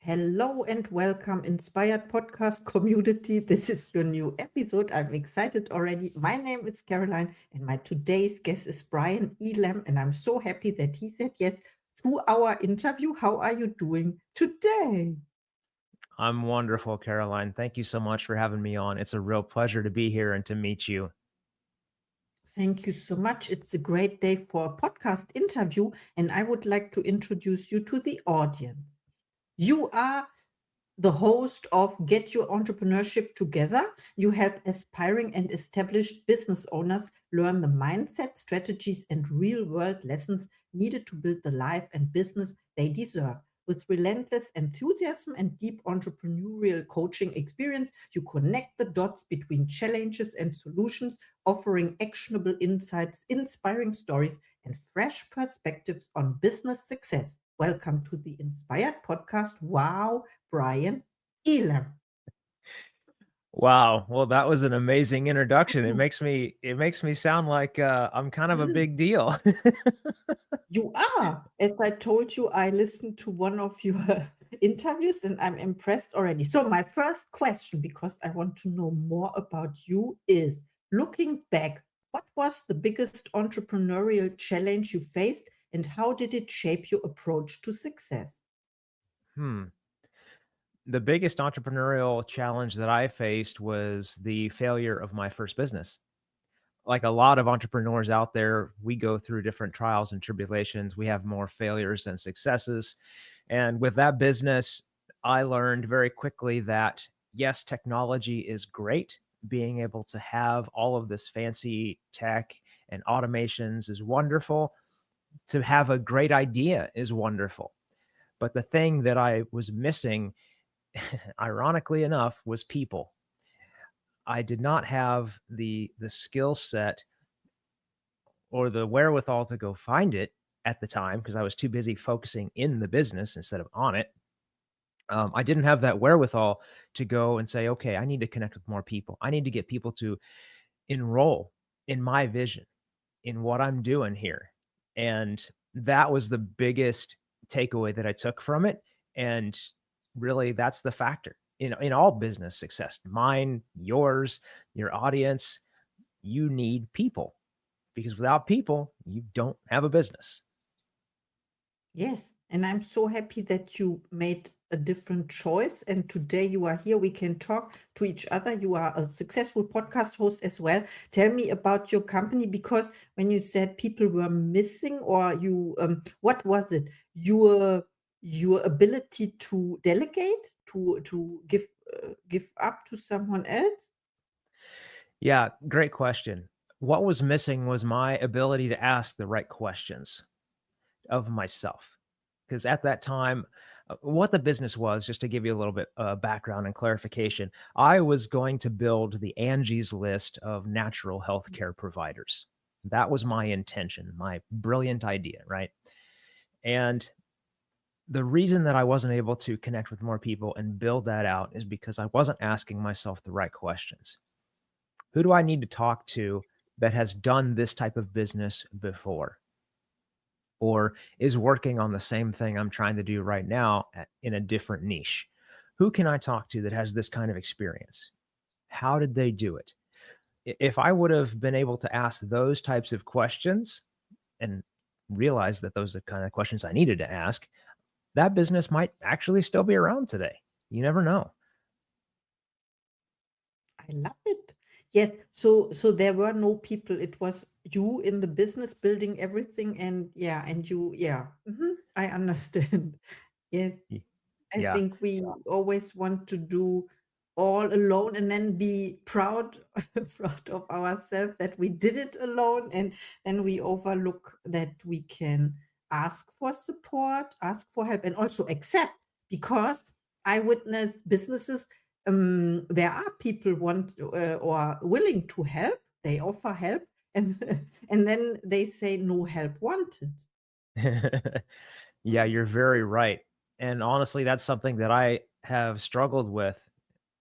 Hello and welcome, Inspired Podcast community. This is your new episode. I'm excited already. My name is Caroline, and my today's guest is Brian Elam, and I'm so happy that he said yes to our interview. How are you doing today? I'm wonderful, Caroline. Thank you so much for having me on. It's a real pleasure to be here and to meet you. Thank you so much. It's a great day for a podcast interview, and I would like to introduce you to the audience. You are the host of Get Your Entrepreneurship Together. You help aspiring and established business owners learn the mindset, strategies, and real world lessons needed to build the life and business they deserve. With relentless enthusiasm and deep entrepreneurial coaching experience, you connect the dots between challenges and solutions, offering actionable insights, inspiring stories, and fresh perspectives on business success. Welcome to the Inspired Podcast. Wow, Brian Elam. Wow. Well, that was an amazing introduction. It makes me sound like I'm kind of a big deal. You are. As I told you, I listened to one of your interviews and I'm impressed already. So, my first question, because I want to know more about you, is looking back, what was the biggest entrepreneurial challenge you faced and how did it shape your approach to success? Hmm. The biggest entrepreneurial challenge that I faced was the failure of my first business. Like a lot of entrepreneurs out there, we go through different trials and tribulations. We have more failures than successes. And with that business, I learned very quickly that yes, technology is great. Being able to have all of this fancy tech and automations is wonderful. To have a great idea is wonderful. But the thing that I was missing, ironically enough, was people. I did not have the skill set or the wherewithal to go find it at the time because I was too busy focusing in the business instead of on it. I didn't have that wherewithal to go and say, okay, I need to connect with more people. I need to get people to enroll in my vision, in what I'm doing here. And that was the biggest takeaway that I took from it. And really, that's the factor in all business success, mine, yours, your audience. You need people because without people, you don't have a business. Yes, and I'm so happy that you made a different choice. And today you are here. We can talk to each other. You are a successful podcast host as well. Tell me about your company because when you said people were missing, or you, what was it? Your ability to delegate, to give up to someone else. Yeah, great question. What was missing was my ability to ask the right questions of myself. Because at that time, what the business was, just to give you a little bit background and clarification, I was going to build the Angie's list of natural health care providers. That was my intention, my brilliant idea, right? And the reason that I wasn't able to connect with more people and build that out is because I wasn't asking myself the right questions. Who do I need to talk to that has done this type of business before or is working on the same thing I'm trying to do right now in a different niche? Who can I talk to that has this kind of experience? How did they do it? If I would have been able to ask those types of questions and realize that those are the kind of questions I needed to ask, that business might actually still be around today. You never know. I love it. Yes. So there were no people. It was you in the business building everything, and yeah, and you, yeah. I understand. Yes. I Yeah. think we always want to do all alone and then be proud, proud of ourselves that we did it alone, and then we overlook that we can ask for support, ask for help, and also accept because I witnessed businesses. There are people want or willing to help. They offer help, and and then they say no help wanted. Yeah, you're very right. And honestly, that's something that I have struggled with.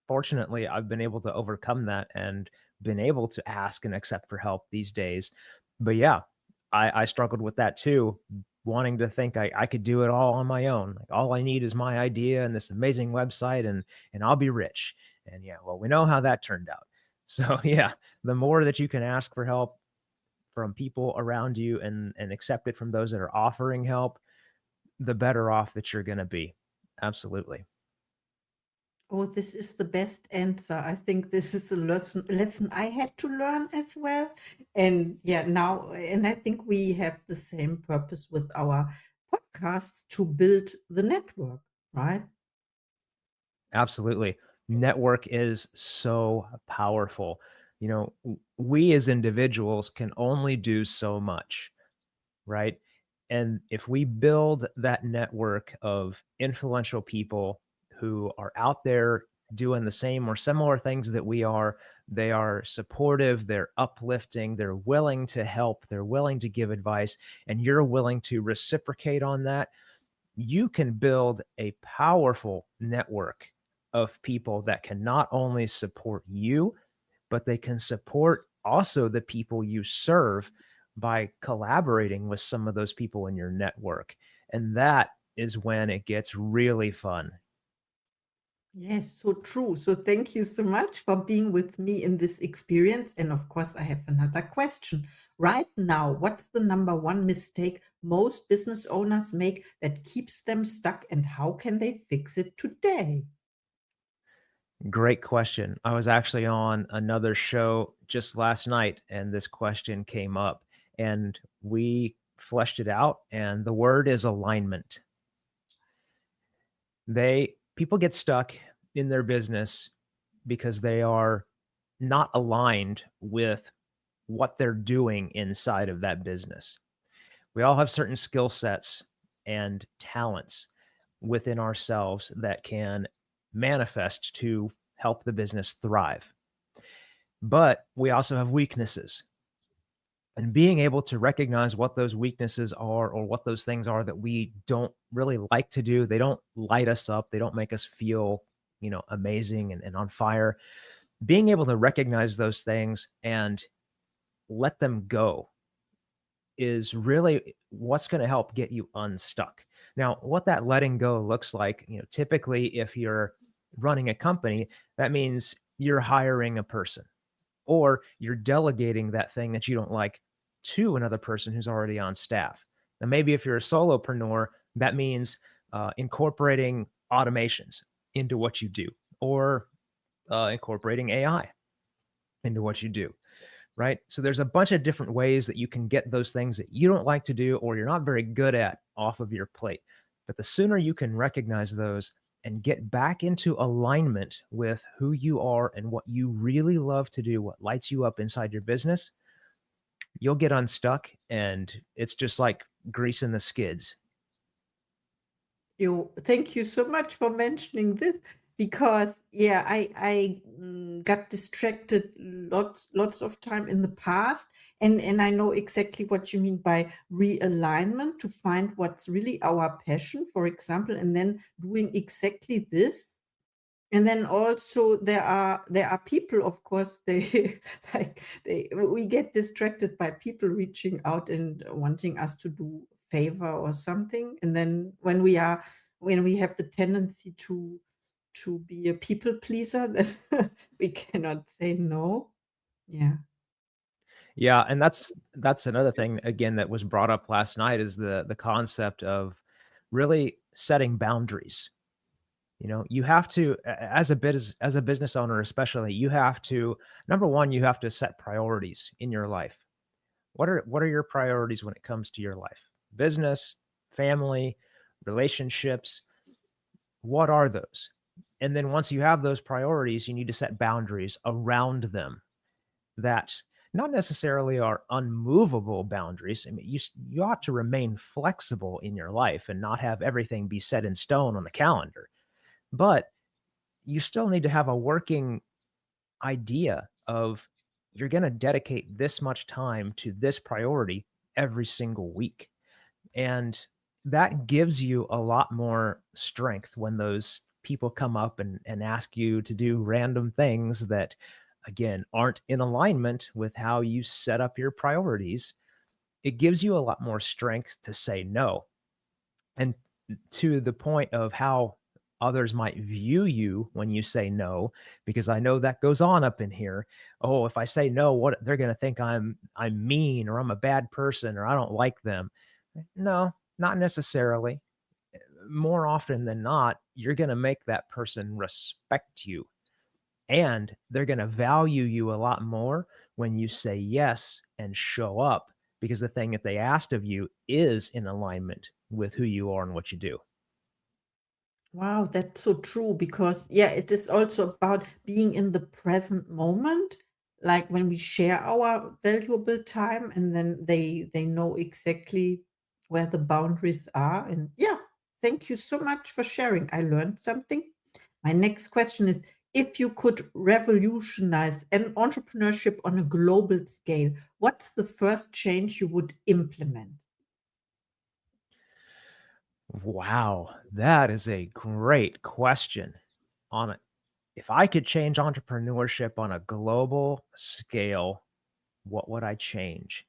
Fortunately, I've been able to overcome that and been able to ask and accept for help these days. But yeah, I struggled with that too. wanting to think I could do it all on my own. Like all I need is my idea and this amazing website and I'll be rich. And yeah, well, we know how that turned out. So yeah, the more that you can ask for help from people around you and accept it from those that are offering help, the better off that you're going to be. Absolutely. Oh, this is the best answer. I think this is a lesson I had to learn as well. And yeah, now, and I think we have the same purpose with our podcasts to build the network, right? Absolutely. Network is so powerful. You know, we as individuals can only do so much, right? And if we build that network of influential people who are out there doing the same or similar things that we are, they are supportive, they're uplifting, they're willing to help, they're willing to give advice, and you're willing to reciprocate on that, you can build a powerful network of people that can not only support you, but they can support also the people you serve by collaborating with some of those people in your network. And that is when it gets really fun. Yes, so true. So thank you so much for being with me in this experience. And of course, I have another question. Right now, what's the number one mistake most business owners make that keeps them stuck, and how can they fix it today? Great question. I was actually on another show just last night and this question came up and we fleshed it out. And the word is alignment. People get stuck in their business because they are not aligned with what they're doing inside of that business. We all have certain skill sets and talents within ourselves that can manifest to help the business thrive. But we also have weaknesses. And being able to recognize what those weaknesses are or what those things are that we don't really like to do, they don't light us up, they don't make us feel, amazing and on fire. Being able to recognize those things and let them go is really what's going to help get you unstuck. Now, what that letting go looks like, typically if you're running a company, that means you're hiring a person or you're delegating that thing that you don't like to another person who's already on staff. Now, maybe if you're a solopreneur, that means incorporating automations into what you do or incorporating AI into what you do, right? So there's a bunch of different ways that you can get those things that you don't like to do or you're not very good at off of your plate. But the sooner you can recognize those and get back into alignment with who you are and what you really love to do, what lights you up inside your business, you'll get unstuck and it's just like greasing the skids. You thank you so much for mentioning this because yeah, I got distracted lots of time in the past, and I know exactly what you mean by realignment to find what's really our passion, for example, and then doing exactly this. And then also there are people, of course, they like they we get distracted by people reaching out and wanting us to do favor or something. And then when we have the tendency to be a people pleaser, then we cannot say no. Yeah. Yeah, and that's another thing again that was brought up last night is the concept of really setting boundaries. You have to as a business owner especially, you have to number 1, you have to set priorities in your life. What are your priorities when it comes to your life? Business, family, relationships, what are those? And then once you have those priorities, you need to set boundaries around them that not necessarily are unmovable boundaries. I mean, you ought to remain flexible in your life and not have everything be set in stone on the calendar. But you still need to have a working idea of you're going to dedicate this much time to this priority every single week. And that gives you a lot more strength when those people come up and ask you to do random things that, again, aren't in alignment with how you set up your priorities. it gives you a lot more strength to say no. And to the point of how others might view you when you say no, because I know that goes on up in here. Oh, if I say no, what they're going to think I'm mean, or I'm a bad person, or I don't like them. No, not necessarily. More often than not, you're going to make that person respect you, and they're going to value you a lot more when you say yes and show up, because the thing that they asked of you is in alignment with who you are and what you do. Wow, that's so true because yeah, it is also about being in the present moment, like when we share our valuable time and then they know exactly where the boundaries are. And yeah, thank you so much for sharing. I learned something. My next question is, if you could revolutionize an entrepreneurship on a global scale, what's the first change you would implement? Wow, that is a great question. On a, if I could change entrepreneurship on a global scale, what would I change?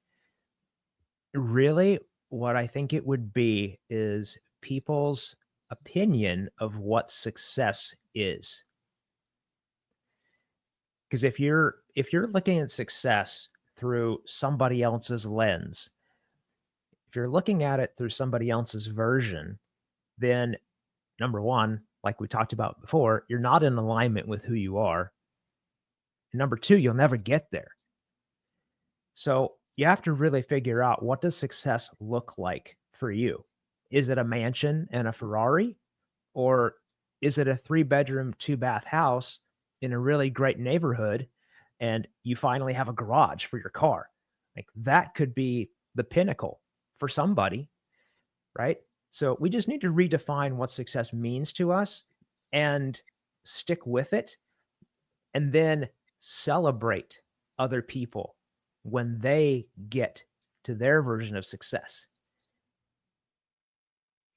Really, what I think it would be is people's opinion of what success is. Because if you're looking at success through somebody else's lens, if you're looking at it through somebody else's version, then number one, like we talked about before, you're not in alignment with who you are. And number two, you'll never get there. So you have to really figure out, what does success look like for you? Is it a mansion and a Ferrari? Or is it a 3-bedroom, 2-bath house in a really great neighborhood, and you finally have a garage for your car? Like, that could be the pinnacle for somebody, right? So we just need to redefine what success means to us and stick with it, and then celebrate other people when they get to their version of success.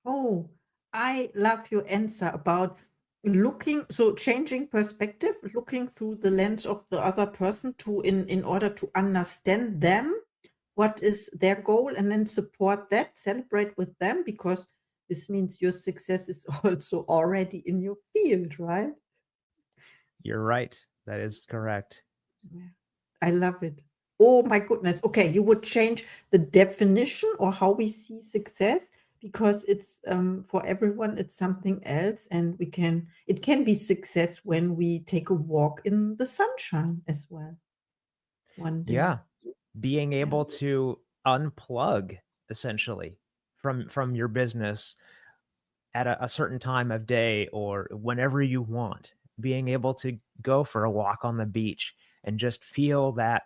Oh, I love your answer about changing perspective, looking through the lens of the other person to in order to understand them, what is their goal, and then support that, celebrate with them, because this means your success is also already in your field, right? You're right. That is correct. Yeah. I love it. Oh my goodness. Okay, you would change the definition or how we see success because it's for everyone it's something else, and it can be success when we take a walk in the sunshine as well one day. Yeah. Being Yeah. able to unplug essentially from your business at a certain time of day or whenever you want. Being able to go for a walk on the beach and just feel that,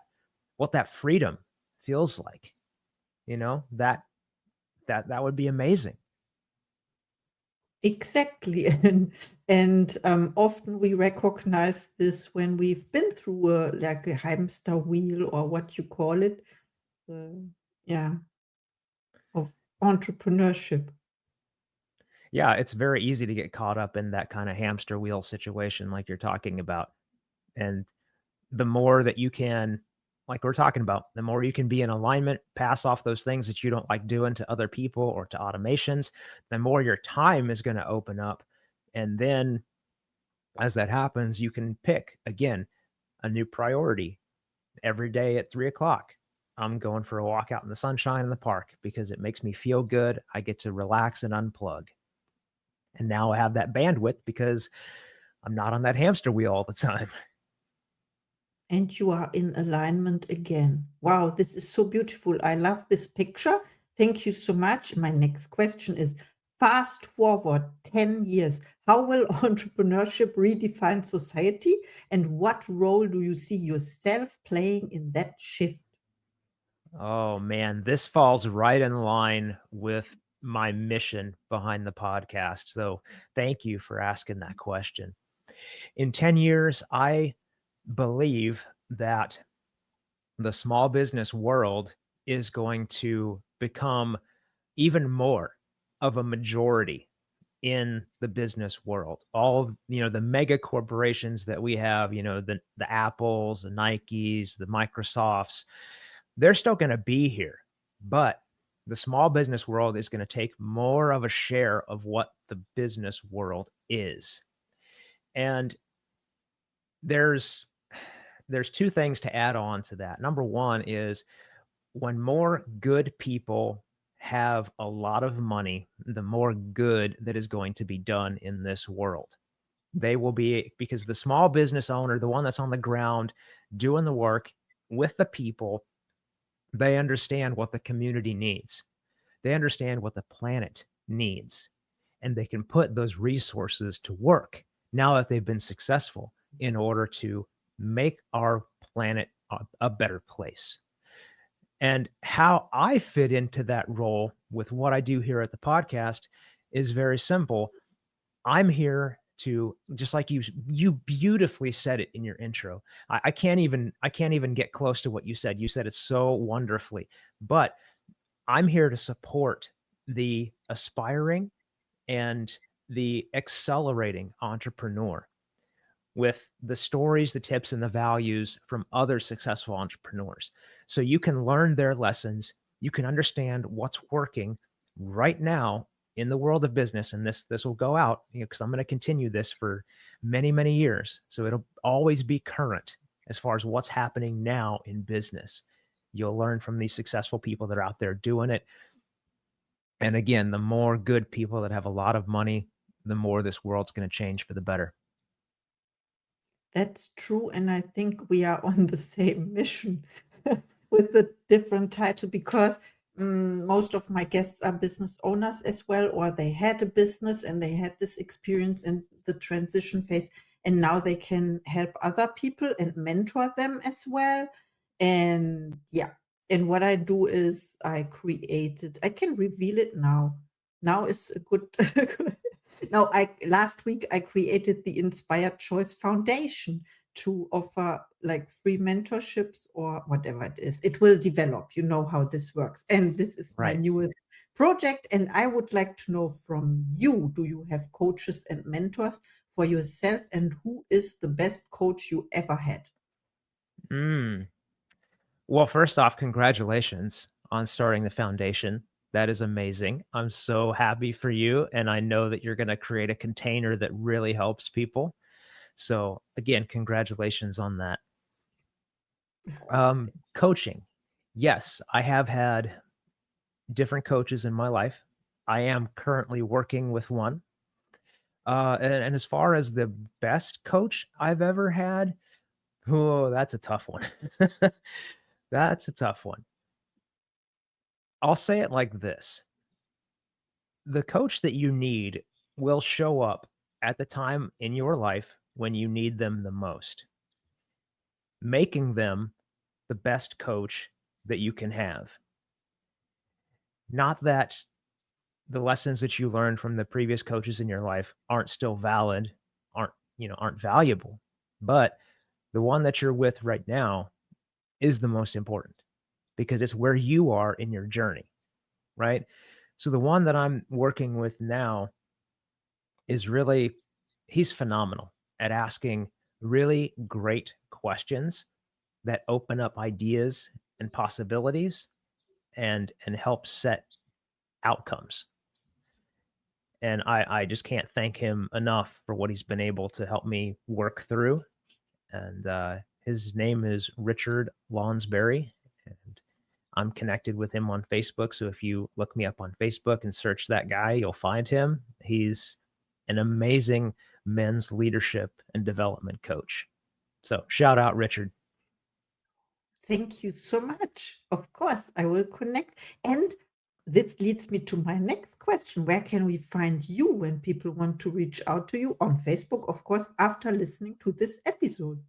what that freedom feels like, that would be amazing. Exactly. And often we recognize this when we've been through like a hamster wheel or what you call it. Uh, yeah, of entrepreneurship. Yeah, it's very easy to get caught up in that kind of hamster wheel situation like you're talking about. And the more that you can, like we're talking about, the more you can be in alignment, pass off those things that you don't like doing to other people or to automations, the more your time is going to open up. And then as that happens, you can pick again a new priority every day at 3 o'clock. I'm going for a walk out in the sunshine in the park because it makes me feel good. I get to relax and unplug. And now I have that bandwidth because I'm not on that hamster wheel all the time. And you are in alignment again. Wow, this is so beautiful. I love this picture. Thank you so much. My next question is, fast forward 10 years. How will entrepreneurship redefine society? And what role do you see yourself playing in that shift? Oh man, this falls right in line with my mission behind the podcast. So thank you for asking that question. In 10 years, I believe that the small business world is going to become even more of a majority in the business world. All of, the mega corporations that we have, the Apples, the Nikes, the Microsofts, they're still going to be here, But the small business world is going to take more of a share of what the business world is. And there's two things to add on to that. Number one is when more good people have a lot of money, the more good that is going to be done in this world. They will be, because the small business owner, the one that's on the ground doing the work with the people, they understand what the community needs. They understand what the planet needs, and they can put those resources to work now that they've been successful in order to make our planet a better place. And how I fit into that role with what I do here at the podcast is very simple. I'm here to, just like you beautifully said it in your intro. I can't even get close to what you said. You said it so wonderfully. But I'm here to support the aspiring and the accelerating entrepreneur with the stories, the tips, and the values from other successful entrepreneurs. So you can learn their lessons. You can understand what's working right now in the world of business. And this will go out, because I'm going to continue this for many, many years. So it'll always be current as far as what's happening now in business. You'll learn from these successful people that are out there doing it. And again, the more good people that have a lot of money, the more this world's going to change for the better. That's true, and I think we are on the same mission with the different title, because most of my guests are business owners as well, or they had a business and they had this experience in the transition phase, and now they can help other people and mentor them as well. And yeah, and what I do is I can reveal it now. Now is a good Now, last week I created the Inspired Choice Foundation to offer like free mentorships or whatever it is. It will develop, you know how this works. And this is my Right. newest project. And I would like to know from you, do you have coaches and mentors for yourself? And who is the best coach you ever had? Well, first off, congratulations on starting the foundation. That is amazing. I'm so happy for you. And I know that you're going to create a container that really helps people. So, again, congratulations on that. Coaching. Yes, I have had different coaches in my life. I am currently working with one. And as far as the best coach I've ever had, oh, that's a tough one. That's a tough one. I'll say it like this: the coach that you need will show up at the time in your life when you need them the most, making them the best coach that you can have. Not that the lessons that you learned from the previous coaches in your life aren't still valid, aren't valuable, but the one that you're with right now is the most important because it's where you are in your journey, right? So the one that I'm working with now is really, he's phenomenal at asking really great questions that open up ideas and possibilities and help set outcomes. And I just can't thank him enough for what he's been able to help me work through. And his name is Richard Lonsberry, and I'm connected with him on Facebook. So if you look me up on Facebook and search that guy, you'll find him. He's an amazing men's leadership and development coach. So shout out, Richard. Thank you so much. Of course, I will connect. And this leads me to my next question. Where can we find you when people want to reach out to you? On Facebook, of course, after listening to this episode.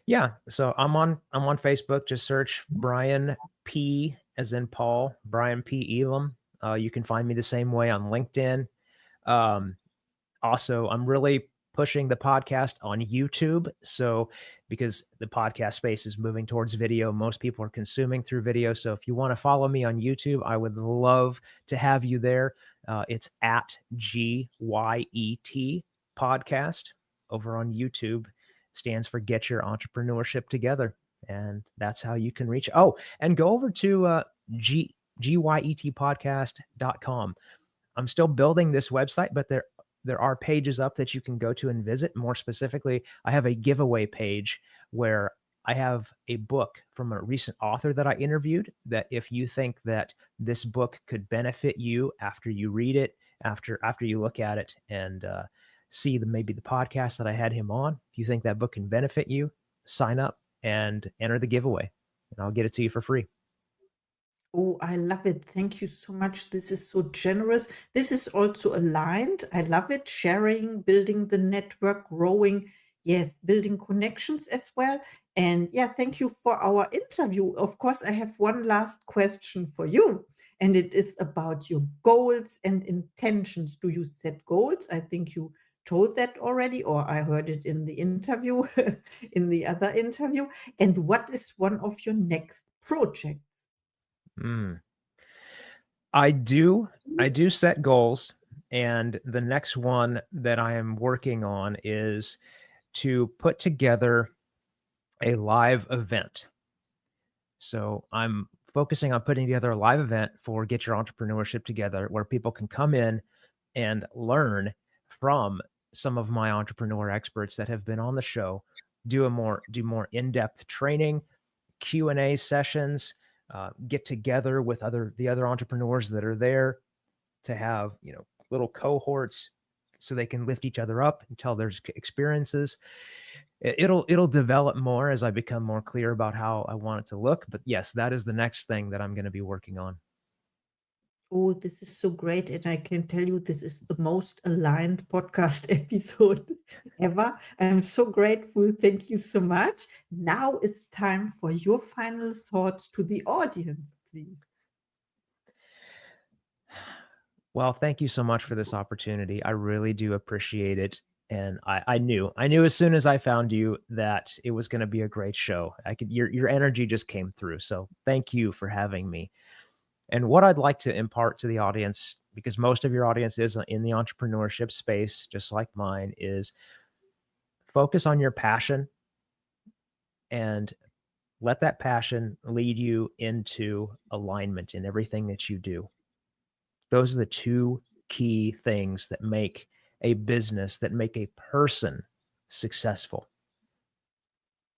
Yeah, so I'm on Facebook. Just search Brian P as in Paul, Brian P Elam. You can find me the same way on LinkedIn. Also, I'm really pushing the podcast on YouTube. So, because the podcast space is moving towards video, most people are consuming through video. So, if you want to follow me on YouTube, I would love to have you there. It's at GYET podcast over on YouTube. Stands for Get Your Entrepreneurship Together. And that's how you can reach. Oh, and go over to gyetpodcast.com. I'm still building this website, but there are pages up that you can go to and visit. More specifically, I have a giveaway page where I have a book from a recent author that I interviewed, that if you think that this book could benefit you after you read it, after you look at it and see maybe the podcast that I had him on, if you think that book can benefit you, sign up and enter the giveaway, and I'll get it to you for free. Oh, I love it. Thank you so much. This is so generous. This is also aligned. I love it. Sharing, building the network, growing. Yes, building connections as well. And yeah, thank you for our interview. Of course, I have one last question for you, and it is about your goals and intentions. Do you set goals? I think you told that already, or I heard it in the interview, in the other interview. And what is one of your next projects? Mm. I do set goals, and the next one that I am working on is to put together a live event. So I'm focusing on putting together a live event for Get Your Entrepreneurship Together, where people can come in and learn from some of my entrepreneur experts that have been on the show, do more in-depth training, Q&A sessions, get together with the other entrepreneurs that are there to have, little cohorts so they can lift each other up and tell their experiences. It'll develop more as I become more clear about how I want it to look. But yes, that is the next thing that I'm going to be working on. Oh, this is so great. And I can tell you, this is the most aligned podcast episode ever. I'm so grateful. Thank you so much. Now it's time for your final thoughts to the audience, please. Well, thank you so much for this opportunity. I really do appreciate it. And I knew as soon as I found you that it was going to be a great show. Your energy just came through. So thank you for having me. And what I'd like to impart to the audience, because most of your audience is in the entrepreneurship space, just like mine, is focus on your passion and let that passion lead you into alignment in everything that you do. Those are the two key things that make a business, that make a person successful.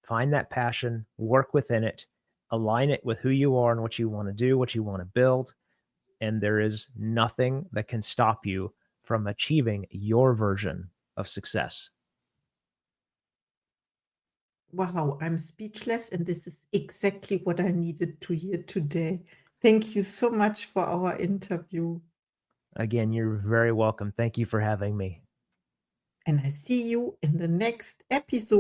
Find that passion, work within it, align it with who you are and what you want to do, what you want to build, and there is nothing that can stop you from achieving your version of success. Wow, I'm speechless. And this is exactly what I needed to hear today. Thank you so much for our interview. Again, you're very welcome. Thank you for having me. And I see you in the next episode.